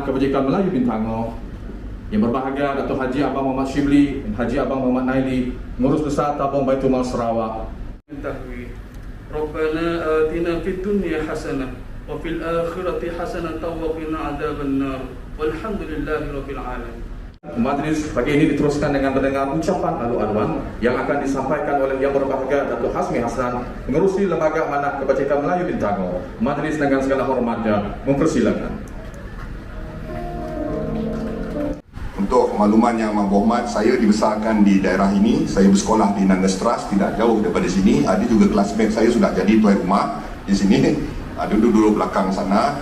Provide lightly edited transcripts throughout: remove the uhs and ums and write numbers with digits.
Kebajikan Melayu Bintangor yang berbahagia Datuk Haji Abang Muhammad Shibli dan Haji Abang Muhammad Naili, Pengurus Besar Tabung Baitul Mal Sarawak. Rabbana atina fid dunya hasanah wa fil akhirati hasanah wa qina adzabannar walhamdulillahi rabbil alamin. Majlis pagi ini diteruskan dengan mendengar ucapan alu-aluan yang akan disampaikan oleh Yang Berbahagia Datuk Hasmi Hassan, Pengerusi Lembaga Amanah Kebajikan Melayu Bintangor. Majlis dengan segala hormatnya mempersilakan. Untuk makluman yang amat berhormat, saya dibesarkan di daerah ini. Saya bersekolah di Nandas Trust, tidak jauh daripada sini. Ada juga classmate saya sudah jadi tuan rumah di sini. Duduk belakang sana.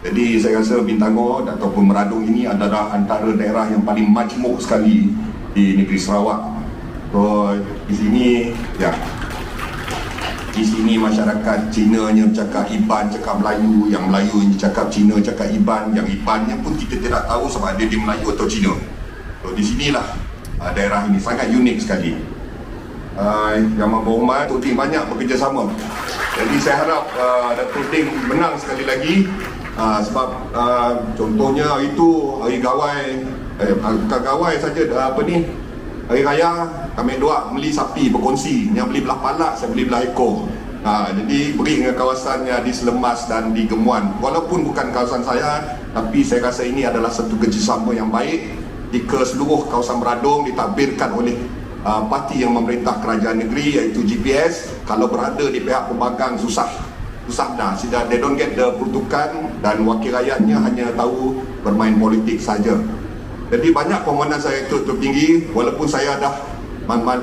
Jadi saya rasa Bintangor ataupun Meradung ini adalah antara daerah yang paling majmuk sekali di negeri Sarawak. So, di sini masyarakat Cinanya cakap Iban, cakap Melayu, yang Melayu cakap Cina, cakap Iban, yang Ibannya pun kita tidak tahu sama ada dia Melayu atau Cina. So, di sinilah daerah ini sangat unik sekali. Yang berhormat, Datuk Ting banyak bekerjasama. Jadi saya harap Datuk Ting menang sekali lagi. Sebab contohnya itu hari gawai, bukan gawai saja, hari raya kami dua beli sapi berkongsi, yang beli belah palak, saya beli belah ekor. Jadi beri dengan kawasannya di Selemas dan di Gemuan. Walaupun bukan kawasan saya, tapi saya rasa ini adalah satu kerjasama yang baik jika seluruh kawasan Meradung ditadbirkan oleh parti yang memerintah kerajaan negeri, iaitu GPS. Kalau berada di pihak pembangkang susah dah. They don't get the peruntukan dan wakil rakyatnya hanya tahu bermain politik saja. Jadi banyak permohonan saya itu tertinggi, walaupun saya dah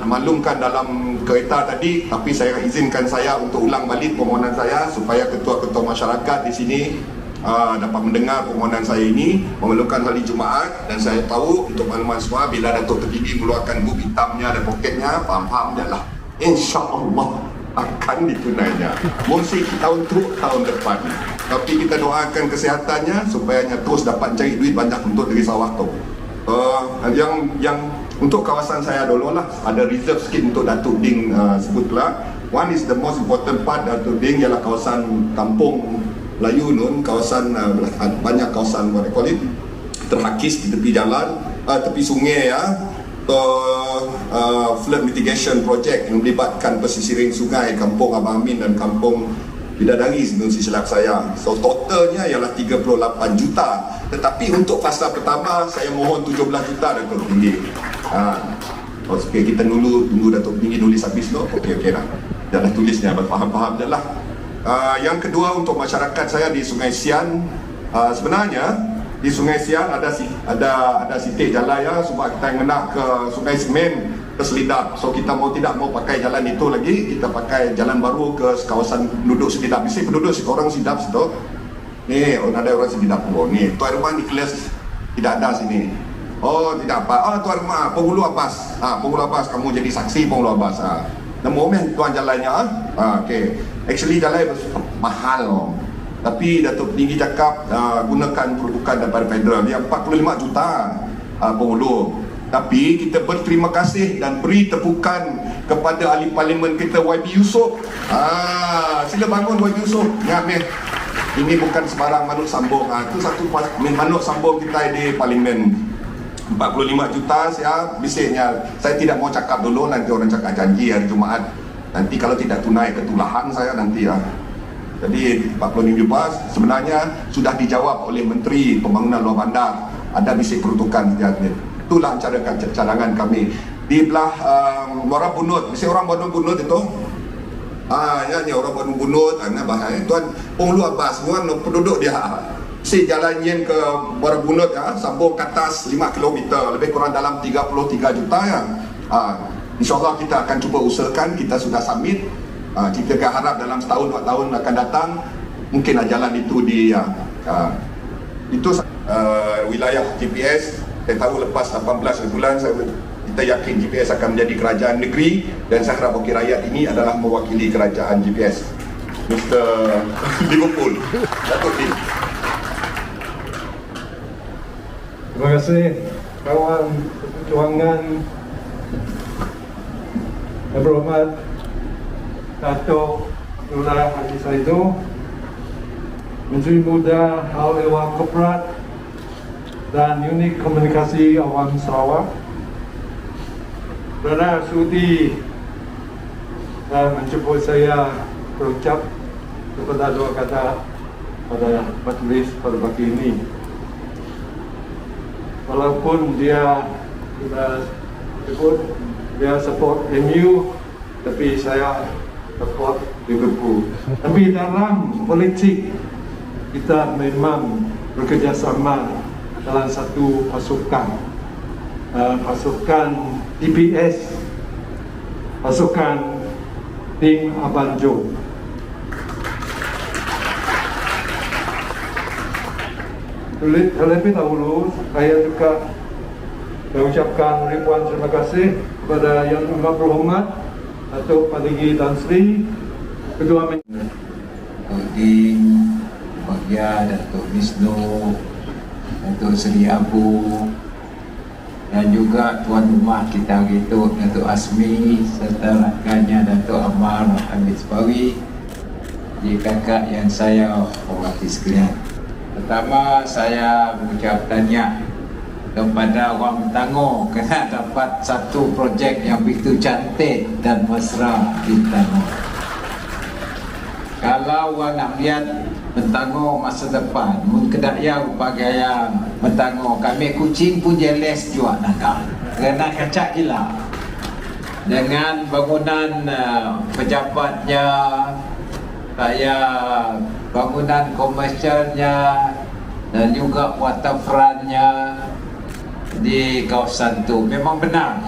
maklumkan dalam kereta tadi, tapi saya izinkan saya untuk ulang balik permohonan saya supaya ketua-ketua masyarakat di sini dapat mendengar permohonan saya ini. Memerlukan hari Jumaat, dan saya tahu untuk makluman semua, bila Datuk Tertinggi mengeluarkan buku hitamnya dan poketnya, faham je lah, insya-Allah akan ditunainya. Musik tahun depan. Tapi kita doakan kesehatannya supaya terus dapat cari duit banyak untuk negeri Sarawak tu. Yang untuk kawasan saya dulu lah, ada reserve sikit untuk Datuk Ding sebutlah. One is the most important part Datuk Ding ialah kawasan kampung Melayu nun, kawasan banyak kawasan what I call it, terhakis di tepi jalan, tepi sungai flood mitigation project yang melibatkan pesisiran sungai Kampung Abang Amin dan Kampung Bidadari, menurut silap saya. So totalnya ialah 38 juta. Tetapi untuk fasa pertama saya mohon 17 juta Datuk Tinggi. Okay, kita tunggu Datuk Tinggi nulis habis tu. Okey lah. Jangan tulisnya, faham-faham je lah. Yang kedua, untuk masyarakat saya di Sungai Sian, sebenarnya di Sungai Sian ada sitik jalan sebab kita yang nak ke Sungai Semen, ke Selidap. So kita tidak mau pakai jalan itu lagi, kita pakai jalan baru ke kawasan penduduk Selidap. Mesti penduduk orang Selidap situ. Ni ada orang Selidap pun. Ni tuan rumah Nicholas tidak ada sini. Oh tidak apa. Tuan rumah Penghulu Abbas. Penghulu Abbas, kamu jadi saksi Penghulu Abbas. Nama omeh tuan jalannya. Okey. Actually jalan mahal. Tapi Datuk Tinggi cakap gunakan peruntukan daripada federal yang 45 juta penghulu. Tapi kita berterima kasih dan beri tepukan kepada ahli parlimen kita YB Yusof. Sila bangun YB Yusof. Ini bukan sembarang manut sambung. Itu satu manut sambung kita di parlimen. 45 juta saya bisiknya. Saya tidak mau cakap dulu, nanti orang cakap janji hari Jumaat. Nanti kalau tidak tunai ketulahan saya nanti ya. Jadi 45 juta sebenarnya sudah dijawab oleh Menteri Pembangunan Luar Bandar. Ada bisik peruntukan sejati. Itulah cadangan kami. Di belah Muara Bunut, bisik orang Bunut itu. Ya orang Bunut, bahaya. Tuan Punglu Abbas, tuan penduduk dia. Si jalan yen ke Muara Bunut ya, sambung ke atas 5 km, lebih kurang dalam 33 juta ya. InsyaAllah kita akan cuba usahakan, kita sudah submit. Kita akan harap dalam setahun 2 tahun akan datang mungkin jalan itu itu wilayah GPS. Saya tahu lepas 18 bulan kita yakin GPS akan menjadi kerajaan negeri, dan saya harap wakil rakyat ini adalah mewakili kerajaan GPS. Mr. Liverpool, Datuk Din. Terima kasih kawan perjuangan yang berhormat Datuk Abdullah Haji Saidu, Menteri Muda Hal Ehwal Korporat dan Unit Komunikasi Awam Sarawak, Perdana sudi menjemput saya berucap kepada dua kata pada majlis pada pagi ini. Walaupun dia sudah sebut dia support MU, tapi saya support Liverpool. Tapi dalam politik kita memang bekerjasama dalam satu pasukan, pasukan DPS, pasukan Tim Abanjo. Terlebih dahulu saya juga mengucapkan ribuan terima kasih kepada Yang Amat Berhormat Datuk Padigi Tan Sri Ketua Datuk Din, Bagya, Datuk Wisnu, Datuk Seri Abu, dan juga tuan rumah kita gitu, Datuk Asmi, serta rakannya Datuk Amar Hamid Sebawi, di kakak yang saya hormati sekalian. Pertama, saya mengucap tahniah kepada orang Tangor kerana dapat satu projek yang begitu cantik dan mesra di Tangor. Kalau orang nak lihat Mentangor masa depan, mun kedaya rupa gaya Mentangor, kami kucing pun jeles juga nak kerana kacak gila dengan bangunan pejabatnya, saya bangunan komersialnya dan juga waterfrontnya di kawasan itu. Memang benar,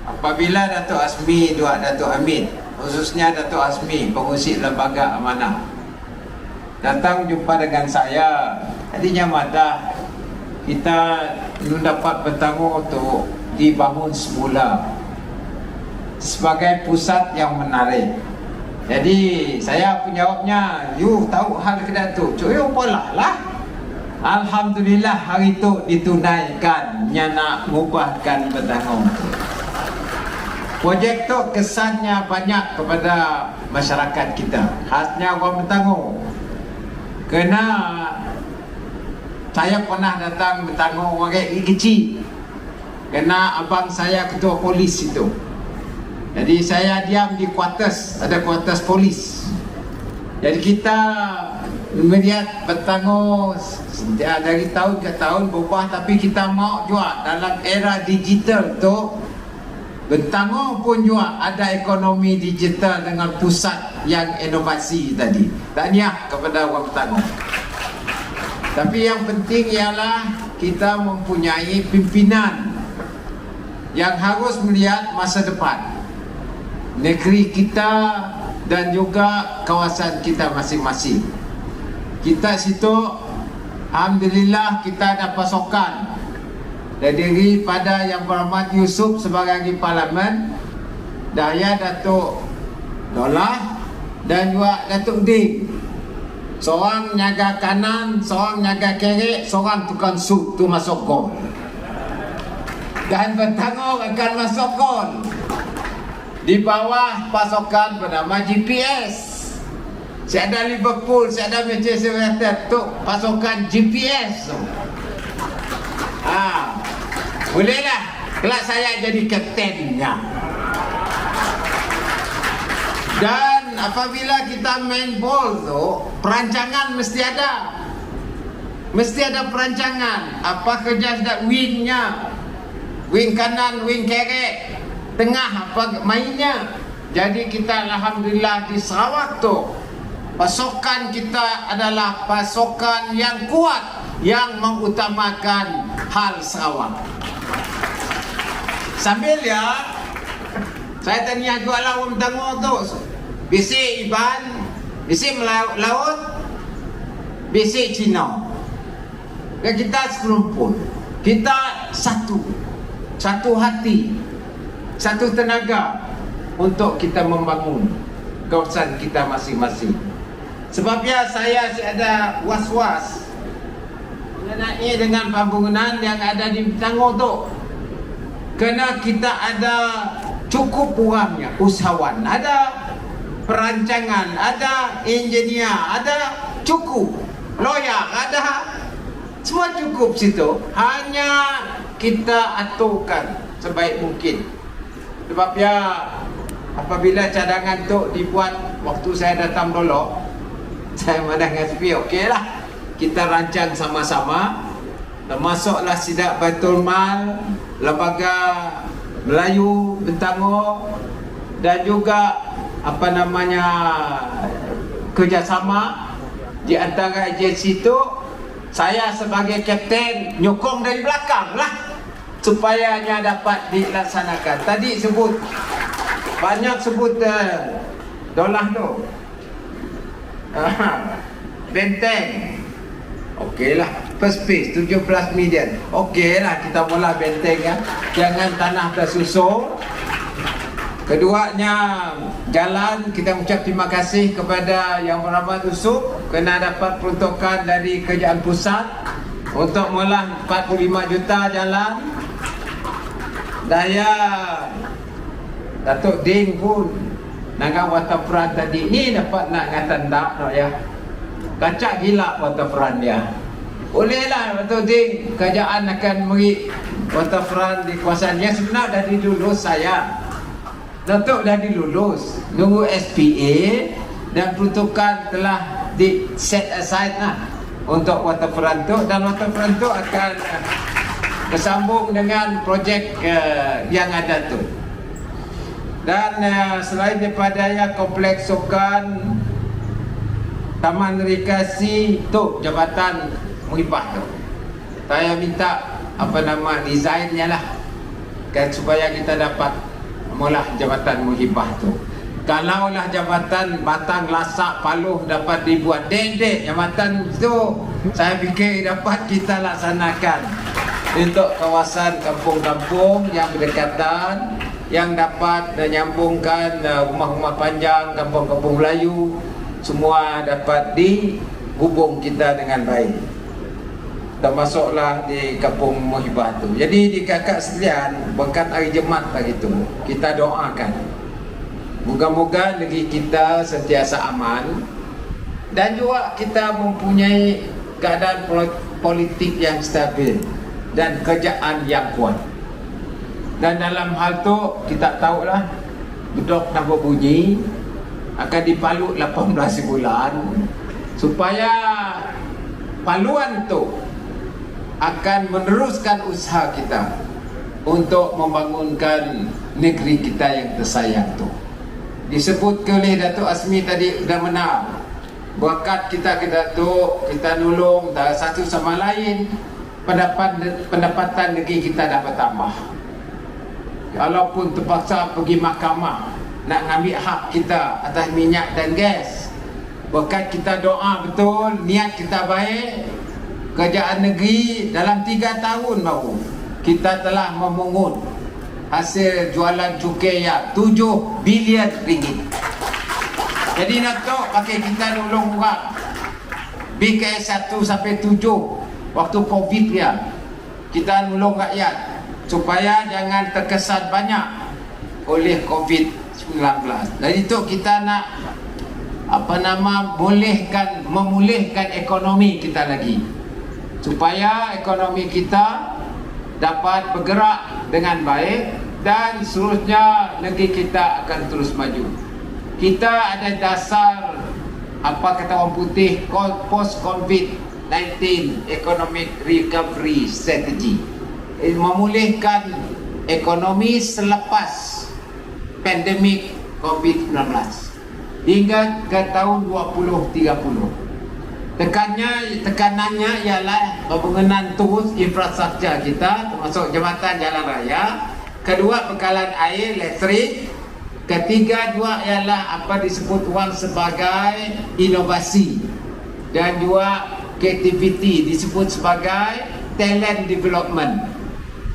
apabila Datuk Asmi dua Datuk Hamid, khususnya Datuk Asmi, pengusik lembaga amanah, datang jumpa dengan saya, tadinya madah kita belum dapat Mentangor untuk dibangun semula sebagai pusat yang menarik. Jadi saya pun jawabnya, you tahu hal kedai tu, cuyo pola lah. Alhamdulillah hari itu ditunaikan, nya nak mengubahkan Mentangor. Projek tu kesannya banyak kepada masyarakat kita, khasnya orang Mentangor. Kerana saya pernah datang Mentangor orang kecil, kerana abang saya ketua polis itu. Jadi saya diam di kuartus, ada kuartus polis. Jadi kita melihat Mentangor dari tahun ke tahun berubah, tapi kita mau juga dalam era digital tu Mentangor pun juga ada ekonomi digital dengan pusat yang inovasi tadi. Tahniah kepada orang Mentangor. Tapi yang penting ialah kita mempunyai pimpinan yang harus melihat masa depan negeri kita dan juga kawasan kita masing-masing. Kita situ alhamdulillah kita ada pasokan terdiri pada Yang Berhormat Yusuf sebagai Parlimen, Daya Datuk Dolah dan juga Datuk Din. Seorang nyaga kanan, seorang nyaga kiri, seorang tukang sup tu masuk gol. Dan Mentangor akan masuk gol di bawah pasokan bernama GPS. saya ada Liverpool, saya ada Manchester United tu pasukan GPS tu. Bolehlah kelak saya jadi kaptennya. Dan apabila kita main ball tu, perancangan mesti ada. Mesti ada perancangan. Apa kerja sudah wingnya, wing kanan, wing kiri, tengah apa mainnya. Jadi kita alhamdulillah di Sarawak tu, pasukan kita adalah pasukan yang kuat, yang mengutamakan hal Sarawak. Sambil ya, saya tanya jualan orang Tangguh tu, bisik Iban, bisik Laut, bisik Cina. Dan kita serumpun, kita satu hati, satu tenaga untuk kita membangun kawasan kita masing-masing. Sebabnya saya ada was-was mengenai dengan pembangunan yang ada di Tangguh tu. Kerana kita ada cukup uangnya, usahawan, ada perancangan, ada engineer, ada cukup lawyer, ada semua cukup situ. Hanya kita aturkan sebaik mungkin. Sebab ya apabila cadangan tu dibuat waktu saya datang dulu, saya mandang SP, okeylah kita rancang sama-sama. Termasuklah Sidak Baitul Mal, Lembaga Melayu Bentangor, dan juga kerjasama di antara agensi itu. Saya sebagai kapten nyokong dari belakang lah supaya nya dapat dilaksanakan. Tadi banyak sebut dolah tu, benteng. Okeylah, first phase 17 million. Okeylah, kita mula benteng ya. Jangan tanah tersusur. Keduanya jalan, kita ucap terima kasih kepada Yang Berhormat Usop kerana dapat peruntukan dari kerajaan pusat untuk mula 45 juta jalan. Daya Datuk Ding pun Naga waterfront tadi ni dapat nak ngatan tak ya. Kacak gila waterfront dia. Bolehlah Datuk Ding, kerajaan akan beri waterfront di kawasan yang sebenar dah dilulus saya. Datuk dah dilulus, nunggu SPA dan peruntukan telah di set aside lah untuk waterfront tu, dan waterfront tu akan bersambung dengan projek yang ada tu. Dan selain daripada ya, kompleks sukan Taman Rekreasi tu Jabatan Muhibah tu, saya minta desainnya lah kan, supaya kita dapat mula Jabatan Muhibah tu. Kalaulah Jabatan Batang Lasak Paluh dapat dibuat dek jabatan tu, saya fikir dapat kita laksanakan untuk kawasan kampung-kampung yang berdekatan, yang dapat menyambungkan rumah-rumah panjang, kampung-kampung Melayu, semua dapat dihubung kita dengan baik. Termasuklah di Kampung Muhibah tu. Jadi di kakak sekalian, berkat hari Jumaat hari tu, kita doakan moga-moga negeri kita sentiasa aman, dan juga kita mempunyai keadaan politik yang stabil dan kerjaan yang kuat. Dan dalam hal tu kita tahulah bedok nak berbunyi akan dipalut 18 bulan, supaya paluan tu akan meneruskan usaha kita untuk membangunkan negeri kita yang tersayang tu. Disebut oleh Datuk Azmi tadi sudah benar, berkat kita ke Datuk, kita nolong satu sama lain, pendapatan negeri kita dah bertambah. Walaupun terpaksa pergi mahkamah nak ngambil hak kita atas minyak dan gas, berkat kita doa betul, niat kita baik, kerajaan negeri dalam 3 tahun baru kita telah memungut hasil jualan cukai yang 7 bilion ringgit. Jadi Datuk pakai kita nolong orang BKS 1 sampai 7 waktu Covid ya, kita nolong rakyat supaya jangan terkesan banyak oleh Covid-19. Dan itu kita nak memulihkan ekonomi kita lagi, supaya ekonomi kita dapat bergerak dengan baik dan seterusnya negeri kita akan terus maju. Kita ada dasar apa kata orang putih, post COVID-19 economic recovery strategy, memulihkan ekonomi selepas pandemik COVID-19 hingga ke tahun 2030. Tekanannya ialah pembangunan terus infrastruktur kita, termasuk jambatan jalan raya. Kedua, bekalan air, elektrik. Ketiga, dua ialah apa disebut wang sebagai inovasi. Dan dua, creativity disebut sebagai talent development.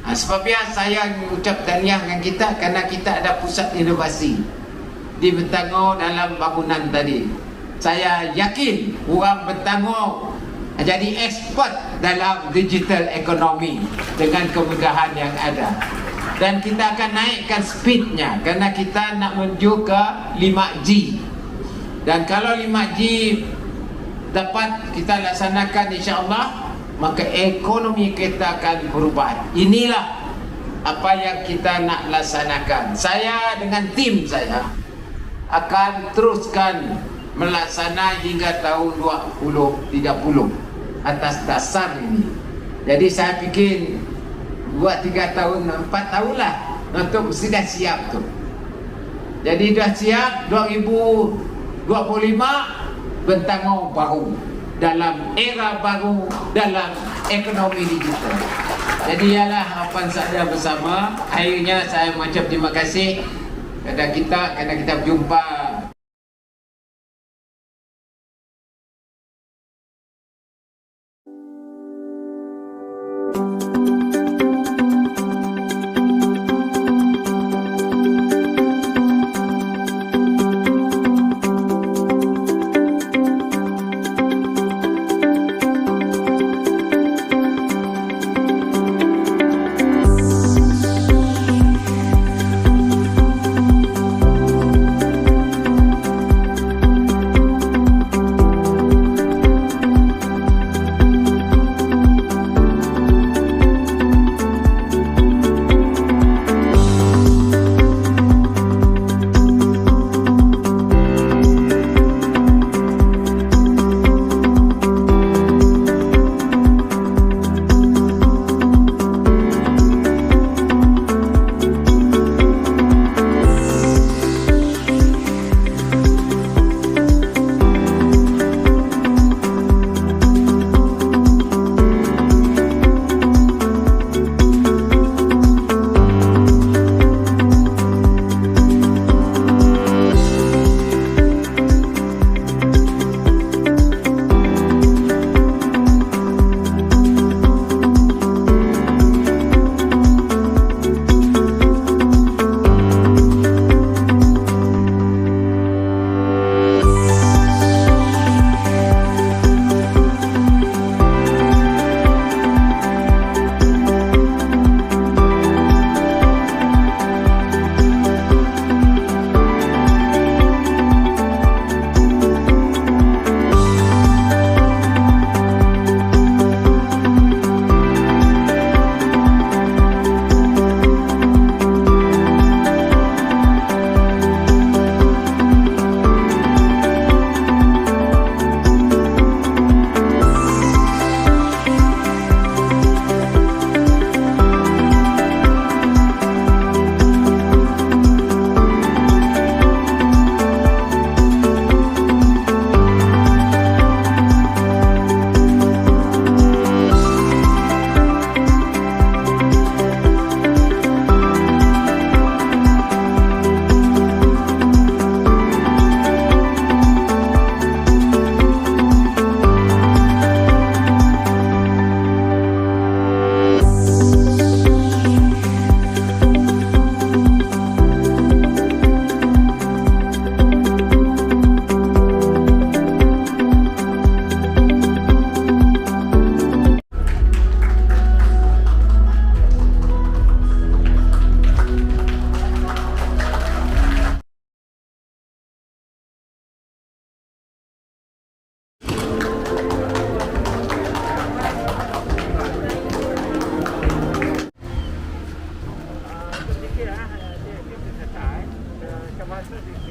Sebabnya saya mengucap tahniah dengan kita kerana kita ada pusat inovasi di Betangor dalam bangunan tadi. Saya yakin orang Betangor jadi expert dalam digital ekonomi dengan kemudahan yang ada. Dan kita akan naikkan speednya kerana kita nak menuju ke 5G. Dan kalau 5G dapat kita laksanakan, insya-Allah, maka ekonomi kita akan berubah. Inilah apa yang kita nak laksanakan. Saya dengan tim saya akan teruskan melaksana hingga tahun 2030 atas dasar ini. Jadi saya fikir buat 3 tahun, 4 tahun lah untuk mesti dah siap tu. Jadi dah siap 2025 Betangor baru, dalam era baru dalam ekonomi digital. Jadi ialah harapan saya bersama. Akhirnya saya mengucap terima kasih kepada kita berjumpa. Jangan